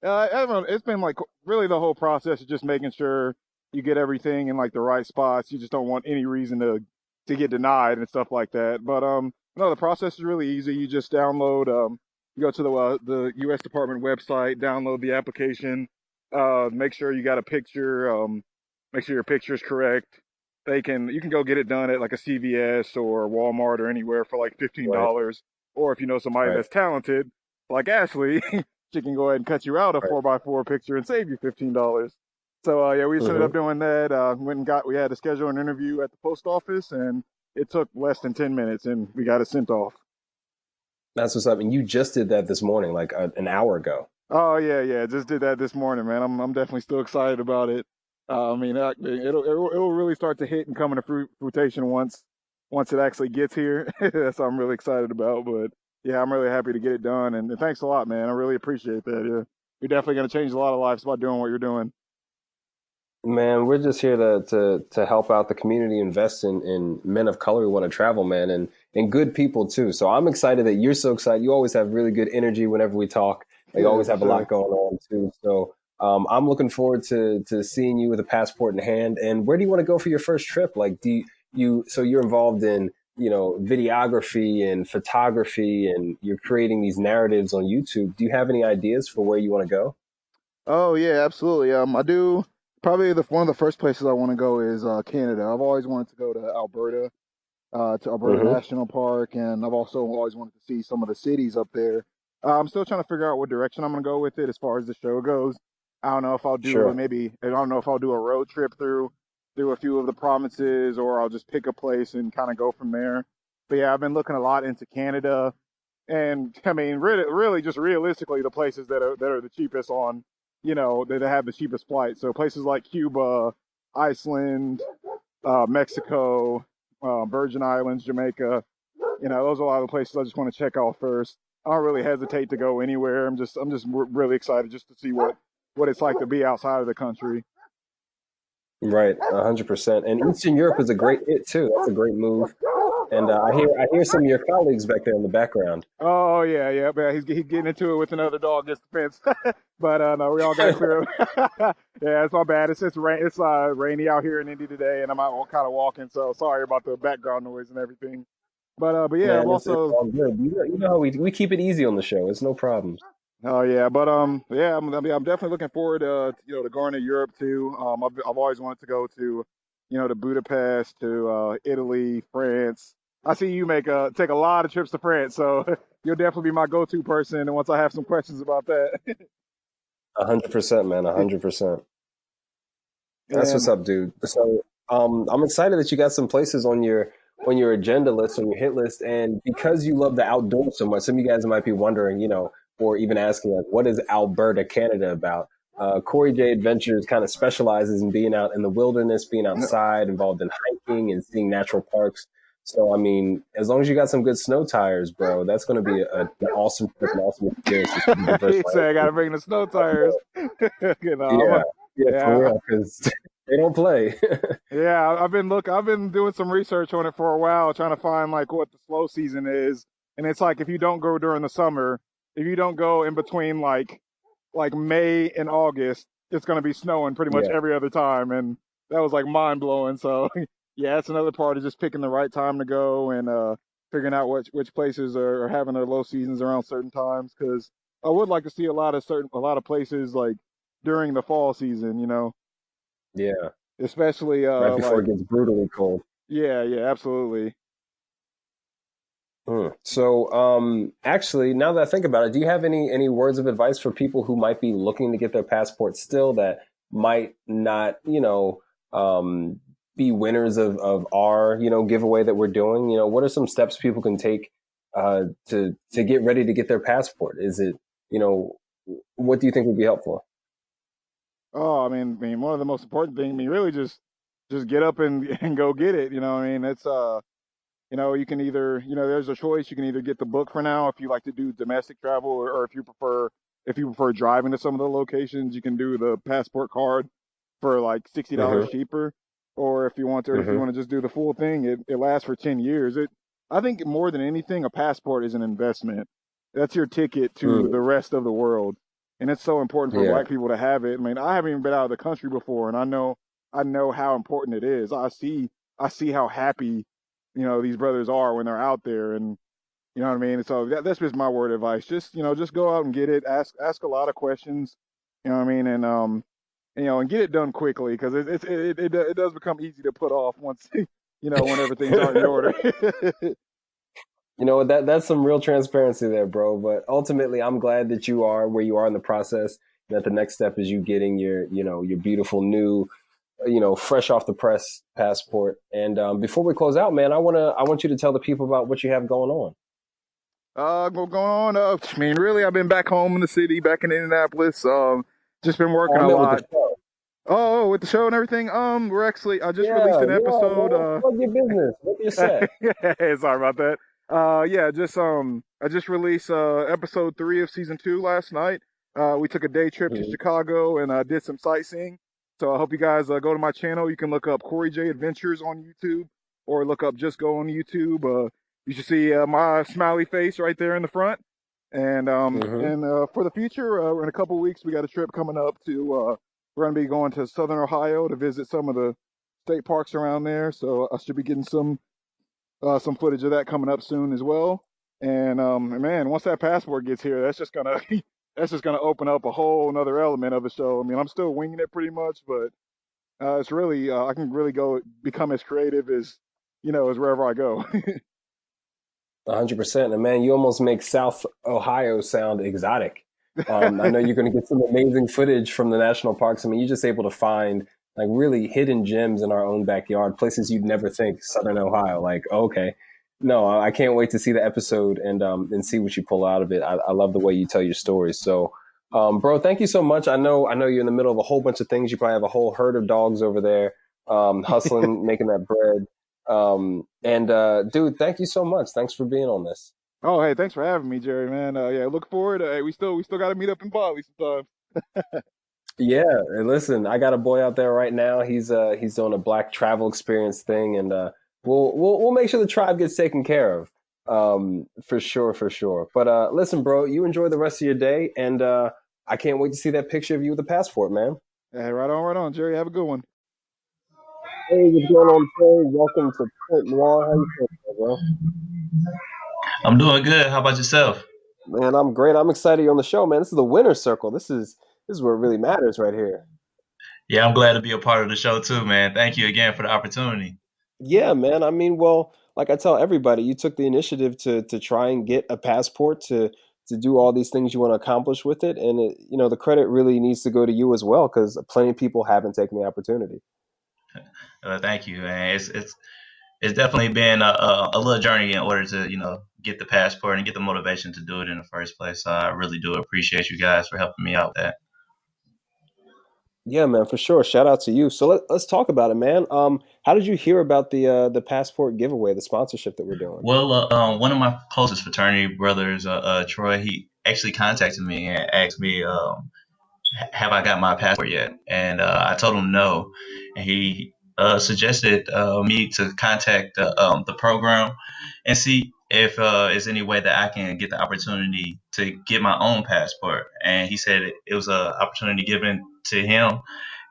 don't know, it's been like really the whole process of just making sure you get everything in like the right spots. You just don't want any reason to get denied and stuff like that. But no, the process is really easy. You just download you go to the U.S. Department website, download the application, make sure you got a picture, make sure your picture is correct. You can go get it done at like a CVS or Walmart or anywhere for like $15. Right, Or if you know somebody right, that's talented, like Ashley, she can go ahead and cut you out a right. 4x4 picture and save you $15. So yeah, we just ended Mm-hmm. up doing that. We had to schedule an interview at the post office, and it took less than 10 minutes, and we got it sent off. That's what's up. And you just did that this morning, like an hour ago. Oh yeah, yeah. Just did that this morning, man. I'm definitely still excited about it. I mean, it'll really start to hit and come into fruition once it actually gets here. That's what I'm really excited about. But yeah, I'm really happy to get it done, and thanks a lot, man. I really appreciate that. Yeah, you're definitely gonna change a lot of lives by doing what you're doing. Man, we're just here to help out the community, invest in men of color who want to travel, man, and good people too. So I'm excited that you're so excited. You always have really good energy whenever we talk. Like, you Yeah, always for have a sure. lot going on too. So I'm looking forward to seeing you with a passport in hand. And where do you want to go for your first trip? Like, so you're involved in, videography and photography, and you're creating these narratives on YouTube. Do you have any ideas for where you want to go? Oh yeah, absolutely. I do. Probably one of the first places I want to go is Canada. I've always wanted to go to Alberta Mm-hmm. National Park, and I've also always wanted to see some of the cities up there. I'm still trying to figure out what direction I'm going to go with it as far as the show goes. I don't know if I'll do Sure. maybe I don't know if I'll do a road trip through a few of the provinces, or I'll just pick a place and kind of go from there. But yeah, I've been looking a lot into Canada, and I mean, really, just realistically, the places that are the cheapest on, that have the cheapest flights. So places like Cuba, Iceland, Mexico, Virgin Islands, Jamaica. Those are a lot of the places I just want to check out first. I don't really hesitate to go anywhere. I'm just really excited just to see what it's like to be outside of the country. Right, 100%. And Eastern Europe is a great hit too. That's a great move. And I hear some of your colleagues back there in the background. Oh yeah, yeah, but he's getting into it with another dog against the fence. But no, we all got to clear up. Yeah, it's my bad. It's rain. It's rainy out here in Indy today, and I'm out kind of walking. So sorry about the background noise and everything. But yeah, I've Man, it's also. all good. You know how we keep it easy on the show. It's no problems. Oh yeah, but yeah, I'm definitely looking forward to going to Europe too. I've always wanted to go to Budapest, to Italy, France. I see you take a lot of trips to France, so you'll definitely be my go-to person. And once I have some questions about that, 100%, man. 100%. That's what's and up, dude. So, I'm excited that you got some places on your agenda list, on your hit list, and because you love the outdoors so much, some of you guys might be wondering, or even asking, like, what is Alberta, Canada about? Corey J Adventures kind of specializes in being out in the wilderness, being outside, involved in hiking and seeing natural parks. So, I mean, as long as you got some good snow tires, bro, that's going to be an awesome trip, an awesome experience. It's pretty diverse he said I got to bring the snow tires. land. I'm Yeah, yeah, for yeah. real, because they don't play. Yeah, I've been doing some research on it for a while, trying to find like what the slow season is. And it's like if you don't go during the summer, if you don't go in between like May and August, it's gonna be snowing pretty much Yeah, every other time, and that was like mind blowing. So yeah, that's another part of just picking the right time to go, and figuring out which places are having their low seasons around certain times. Because I would like to see a lot of places like during the fall season, yeah. especially Right before like. it gets brutally cold. Yeah, yeah, absolutely. So, actually, now that I think about it, do you have any words of advice for people who might be looking to get their passport still that might not, be winners of our, giveaway that we're doing? What are some steps people can take to get ready to get their passport? Is it, you know, what do you think would be helpful? Oh, one of the most important things, really just get up and and go get it. It's you can either, there's a choice. You can either get the book for now if you like to do domestic travel, or if you prefer driving to some of the locations, you can do the passport card for like $60 Mm-hmm. cheaper. Or if you Mm-hmm. want to just do the full thing, it lasts for 10 years. I think more than anything, a passport is an investment. That's your ticket to Mm. the rest of the world, and it's so important for Yeah. Black people to have it. I haven't even been out of the country before, and I know how important it is. I see how happy these brothers are when they're out there, and you know what I mean. So that's just my word of advice. Just just go out and get it. Ask a lot of questions. You know what I mean, and get it done quickly, because it does become easy to put off once whenever things aren't in order. That's some real transparency there, bro. But ultimately, I'm glad that you are where you are in the process. That the next step is you getting your beautiful new, fresh off the press passport. And before we close out, man, I want you to tell the people about what you have going on. What's going on? Really, I've been back home in the city, back in Indianapolis. Just been Oh, working I a meant with the lot. show. With the show and everything. I just released Yeah, an yeah, episode. man. Plug your business. What you set? Yeah, sorry about that. I just released episode 3 of season 2 last night. We took a day trip to Mhm. Chicago and did some sightseeing. So I hope you guys go to my channel. You can look up Corey J Adventures on YouTube, or look up Just Go on YouTube. You should see my smiley face right there in the front. Mhm. For the future, in a couple weeks, we got a trip coming up to. We're going to be going to Southern Ohio to visit some of the state parks around there. So I should be getting some footage of that coming up soon as well. And man, once that passport gets here, that's just gonna that's just gonna open up a whole another element of the show. I'm still winging it pretty much, but it's really I can really go become as creative as as wherever I go. 100%. And man, you almost make South Ohio sound exotic. I know you're going to get some amazing footage from the national parks. I mean, you're just able to find like really hidden gems in our own backyard, places you'd never think Southern Ohio. Like, okay, no, I can't wait to see the episode and see what you pull out of it. I love the way you tell your stories. So, bro, thank you so much. I know you're in the middle of a whole bunch of things. You probably have a whole herd of dogs over there, hustling, making that bread. And dude, thank you so much. Thanks for being on this. Oh, hey, thanks for having me, Jerry, man. Yeah, look forward. Hey, we still got to meet up in Bali sometime. Yeah, and listen, I got a boy out there right now. He's doing a black travel experience thing, and we'll make sure the tribe gets taken care of. For sure, for sure. But listen, bro, you enjoy the rest of your day, and I can't wait to see that picture of you with the passport, man. Hey, right on, Jerry. Have a good one. Hey, what's going on, Trey? Welcome to Point Noir. How you feeling, bro? I'm doing good. How about yourself? Man, I'm great. I'm excited you're on the show, man. This is the winner's circle. This is where it really matters right here. Yeah, I'm glad to be a part of the show too, man. Thank you again for the opportunity. Yeah, man. I mean, well, like I tell everybody, you took the initiative to try and get a passport to do all these things you want to accomplish with it, and the credit really needs to go to you as well because plenty of people haven't taken the opportunity. Thank you, man. It's definitely been a little journey in order to get the passport and get the motivation to do it in the first place. So I really do appreciate you guys for helping me out with that. Yeah, man, for sure. Shout out to you. So let's talk about it, man. How did you hear about the passport giveaway, the sponsorship that we're doing? Well, one of my closest fraternity brothers, Troy, he actually contacted me and asked me, have I got my passport yet? And I told him no. And he suggested me to contact the program and see if there's any way that I can get the opportunity to get my own passport. And he said it was an opportunity given to him.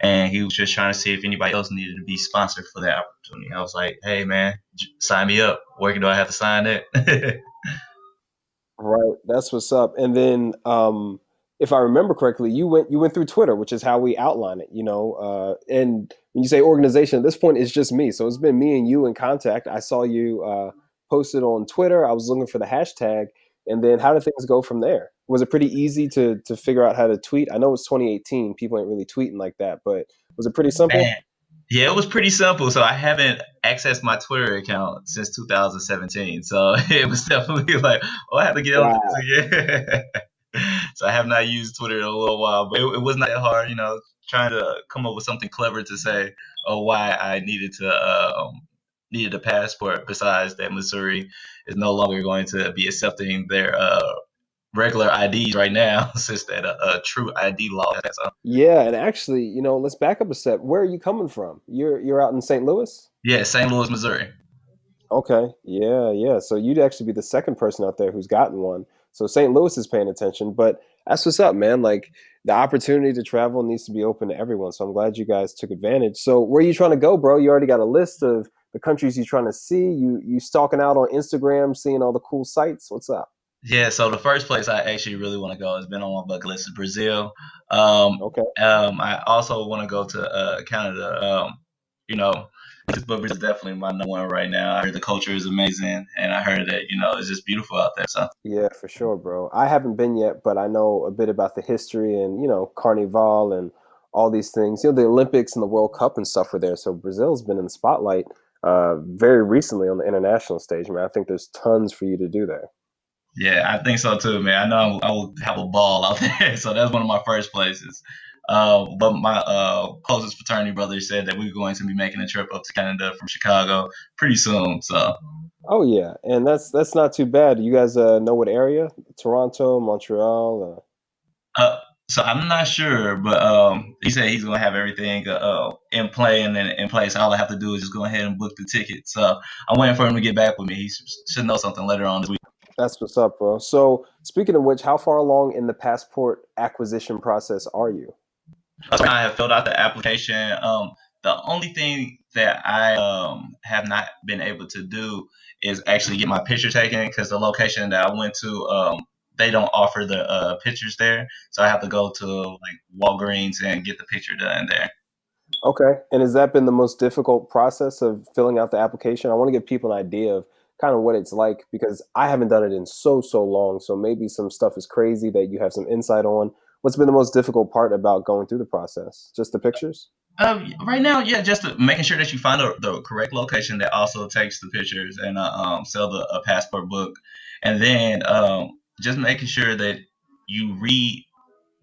And he was just trying to see if anybody else needed to be sponsored for that opportunity. I was like, hey, man, sign me up. Where do I have to sign it? Right, that's what's up. And then, if I remember correctly, you went through Twitter, which is how we outline it. And when you say organization, at this point, it's just me. So it's been me and you in contact. I saw you. posted on Twitter. I was looking for the hashtag, and then how did things go from there? Was it pretty easy to figure out how to tweet? I know it's 2018, people ain't really tweeting like that, but was it pretty simple? Man, yeah, it was pretty simple. So I haven't accessed my Twitter account since 2017. So it was definitely like, oh, I have to get on Wow. this again. So I have not used Twitter in a little while, but it was not that hard, trying to come up with something clever to say, oh, why I needed a passport. Besides that, Missouri is no longer going to be accepting their regular IDs right now, since that true ID law. So, Yeah, and actually, let's back up a step. Where are you coming from? You're out in St. Louis? yeah, St. Louis, Missouri. Okay. Yeah, yeah. So you'd actually be the second person out there who's gotten one. So St. Louis is paying attention, but that's what's up, man. Like the opportunity to travel needs to be open to everyone. So I'm glad you guys took advantage. So where are you trying to go, bro? You already got a list of the countries you're trying to see. You stalking out on Instagram, seeing all the cool sites. What's up? Yeah, so the first place I actually really want to go has been on my bucket list is Brazil. Okay. I also want to go to Canada. You know, but Brazil is definitely my number one right now. I heard the culture is amazing, and I heard that it's just beautiful out there. So Yeah, for sure, bro. I haven't been yet, but I know a bit about the history and, Carnival and all these things. The Olympics and the World Cup and stuff were there. So Brazil's been in the spotlight very recently on the international stage, man. I think there's tons for you to do there. yeah, I think so too, man. I know I will have a ball out there. So that's one of my first places. But my closest fraternity brother said that we're going to be making a trip up to Canada from Chicago pretty soon. So Oh yeah, and that's not too bad. You guys know what area? Toronto, Montreal. Uh, so I'm not sure, but he said he's gonna have everything in play and then in place. All I have to do is just go ahead and book the ticket. So I'm waiting for him to get back with me. He should know something later on this week. That's what's up, bro. So speaking of which, how far along in the passport acquisition process are you? So I have filled out the application. The only thing that I have not been able to do is actually get my picture taken because the location that I went to, they don't offer the pictures there. So I have to go to like Walgreens and get the picture done there. Okay. And has that been the most difficult process of filling out the application? I want to give people an idea of kind of what it's like because I haven't done it in so long. So maybe some stuff is crazy that you have some insight on. What's been the most difficult part about going through the process? Just the pictures? Right now, yeah, just making sure that you find the correct location that also takes the pictures and sell the passport book, and then just making sure that you read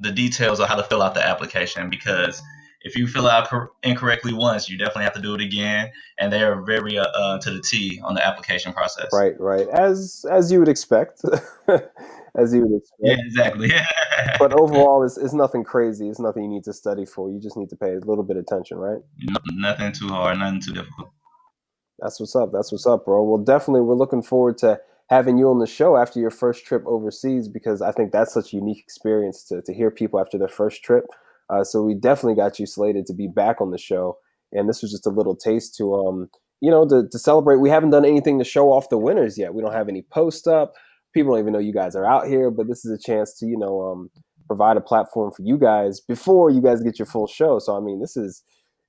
the details of how to fill out the application because if you fill out incorrectly once, you definitely have to do it again, and they are very to the T on the application process. Right, right. As you would expect. As you would Yeah, expect. exactly. But overall, it's nothing crazy. It's nothing you need to study for. You just need to pay a little bit of attention, right? Nothing too hard, nothing too difficult. That's what's up. That's what's up, bro. Well, definitely, we're looking forward to having you on the show after your first trip overseas because I think that's such a unique experience to hear people after their first trip. So we definitely got you slated to be back on the show, and this was just a little taste to to celebrate. We haven't done anything to show off the winners yet. We don't have any post up. People don't even know you guys are out here, but this is a chance to provide a platform for you guys before you guys get your full show. So I mean, this is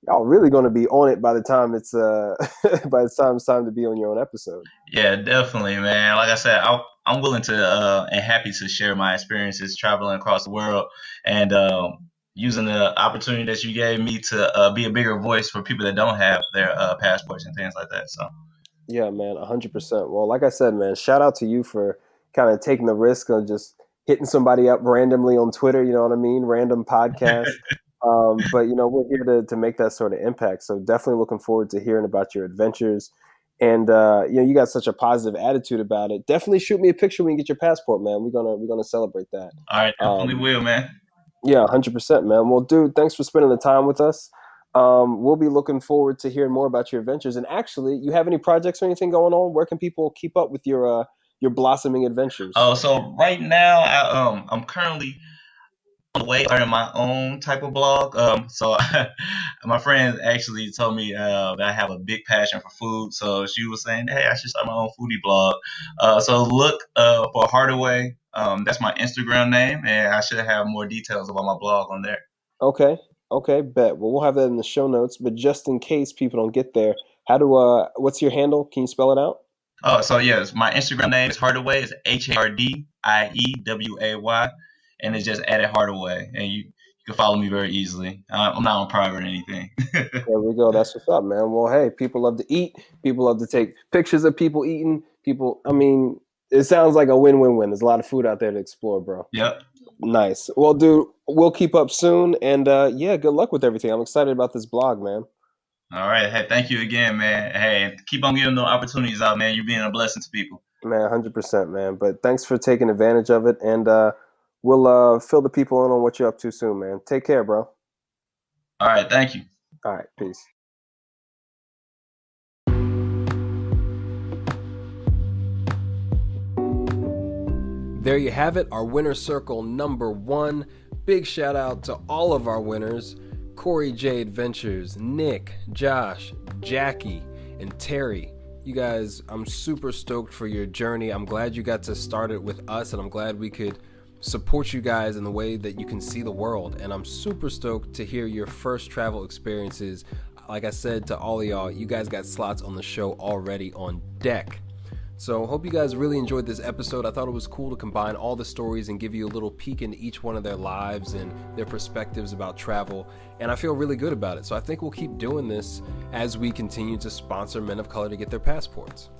y'all really going to be on it by the time it's by the time it's time to be on your own episode. Yeah, definitely, man. Like I said, I'm willing to and happy to share my experiences traveling across the world and using the opportunity that you gave me to be a bigger voice for people that don't have their passports and things like that. So, Yeah, man, 100%. Well, like I said, man, shout out to you for kind of taking the risk of just hitting somebody up randomly on Twitter. You know what I mean? Random podcast. But we're here to make that sort of impact. So definitely looking forward to hearing about your adventures. And you got such a positive attitude about it. Definitely shoot me a picture when you get your passport, man. We're gonna celebrate that. all right, definitely Um, will, man. Yeah, 100%, man. Well, dude, thanks for spending the time with us. We'll be looking forward to hearing more about your adventures. And actually, you have any projects or anything going on? Where can people keep up with your blossoming adventures? Oh, so right now, I'm currently on the way starting my own type of blog. So my friend actually told me that I have a big passion for food. So she was saying, hey, I should start my own foodie blog. So look for Hardaway. That's my Instagram name, and I should have more details about my blog on there. Okay, okay, bet. Well, we'll have that in the show notes. But just in case people don't get there, how do what's your handle? Can you spell it out? Oh, so yes, my Instagram name is Hardaway. It's HARDIEWAY, and it's just added Hardaway, and you can follow me very easily. I'm not on private or anything. There we go. That's what's up, man. Well, hey, people love to eat. People love to take pictures of people eating. I mean, it sounds like a win-win-win. There's a lot of food out there to explore, bro. Yep. Nice. Well, dude, we'll keep up soon. And yeah, good luck with everything. I'm excited about this blog, man. All right. Hey, thank you again, man. Hey, keep on giving the opportunities out, man. You're being a blessing to people. Man, 100%, man. But thanks for taking advantage of it. And we'll fill the people in on what you're up to soon, man. Take care, bro. All right. Thank you. All right. Peace. There you have it, our winner circle number 1. Big shout out to all of our winners: Corey J Adventures, Nick, Josh, Jackie, and Terry. You guys, I'm super stoked for your journey. I'm glad you got to start it with us, and I'm glad we could support you guys in the way that you can see the world. And I'm super stoked to hear your first travel experiences. Like I said to all of y'all, you guys got slots on the show already on deck. So hope you guys really enjoyed this episode. I thought it was cool to combine all the stories and give you a little peek into each one of their lives and their perspectives about travel. And I feel really good about it. So I think we'll keep doing this as we continue to sponsor men of color to get their passports.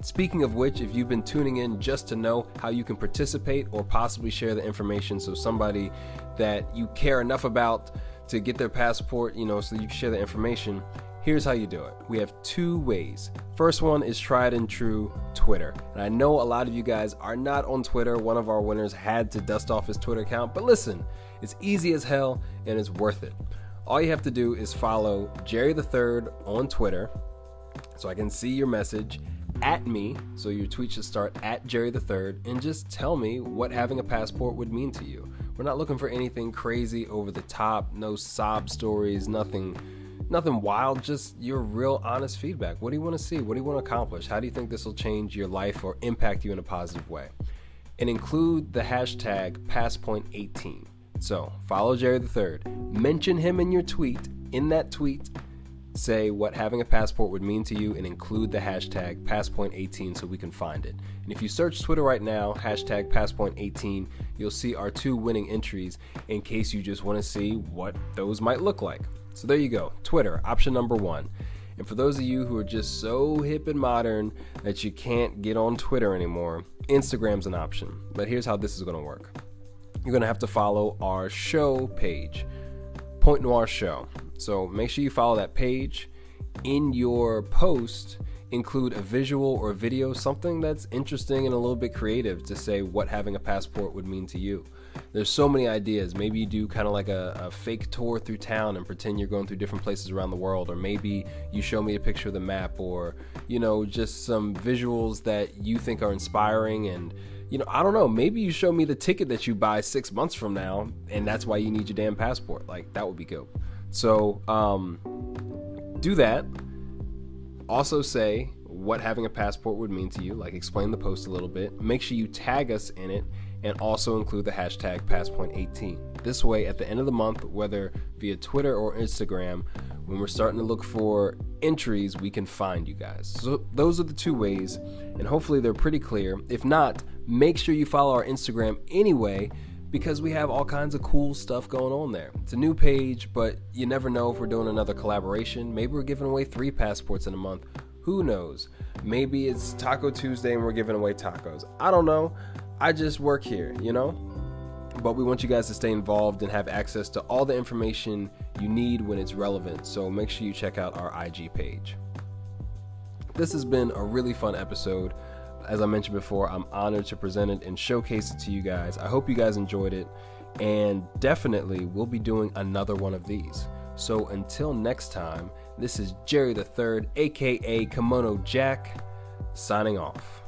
Speaking of which, if you've been tuning in just to know how you can participate or possibly share the information so somebody that you care enough about to get their passport, so you can share the information, here's how you do it. We have 2 ways. First one is tried and true Twitter. And I know a lot of you guys are not on Twitter. One of our winners had to dust off his Twitter account, but listen, it's easy as hell and it's worth it. All you have to do is follow Jerry the Third on Twitter so I can see your message, at me, so your tweet should start at Jerry the Third, and just tell me what having a passport would mean to you. We're not looking for anything crazy, over the top, no sob stories, nothing wild, just your real honest feedback. What do you want to see? What do you want to accomplish? How do you think this will change your life or impact you in a positive way? And include the hashtag PassPoint18. So follow Jerry the Third, mention him in your tweet. In that tweet, say what having a passport would mean to you and include the hashtag PassPoint18 so we can find it. And if you search Twitter right now, hashtag PassPoint18, you'll see our 2 winning entries in case you just want to see what those might look like. So there you go, Twitter, option number 1. And for those of you who are just so hip and modern that you can't get on Twitter anymore, Instagram's an option. But here's how this is going to work. You're going to have to follow our show page, Point Noir Show. So make sure you follow that page. In your post, include a visual or video, something that's interesting and a little bit creative to say what having a passport would mean to you. There's so many ideas. Maybe you do kind of like a fake tour through town and pretend you're going through different places around the world, or maybe you show me a picture of the map, or just some visuals that you think are inspiring. And I don't know, maybe you show me the ticket that you buy 6 months from now and that's why you need your damn passport. Like, that would be good. So do that. Also say what having a passport would mean to you, like explain the post a little bit. Make sure you tag us in it and also include the hashtag PassPoint18. This way, at the end of the month, whether via Twitter or Instagram, when we're starting to look for entries, we can find you guys. So those are the 2 ways, and hopefully they're pretty clear. If not, make sure you follow our Instagram anyway, because we have all kinds of cool stuff going on there. It's a new page, but you never know if we're doing another collaboration. Maybe we're giving away 3 passports in a month. Who knows? Maybe it's Taco Tuesday and we're giving away tacos. I don't know. I just work here, But we want you guys to stay involved and have access to all the information you need when it's relevant. So make sure you check out our IG page. This has been a really fun episode. As I mentioned before, I'm honored to present it and showcase it to you guys. I hope you guys enjoyed it, and definitely we'll be doing another one of these. So until next time, this is Jerry the Third, aka Kimono Jack, signing off.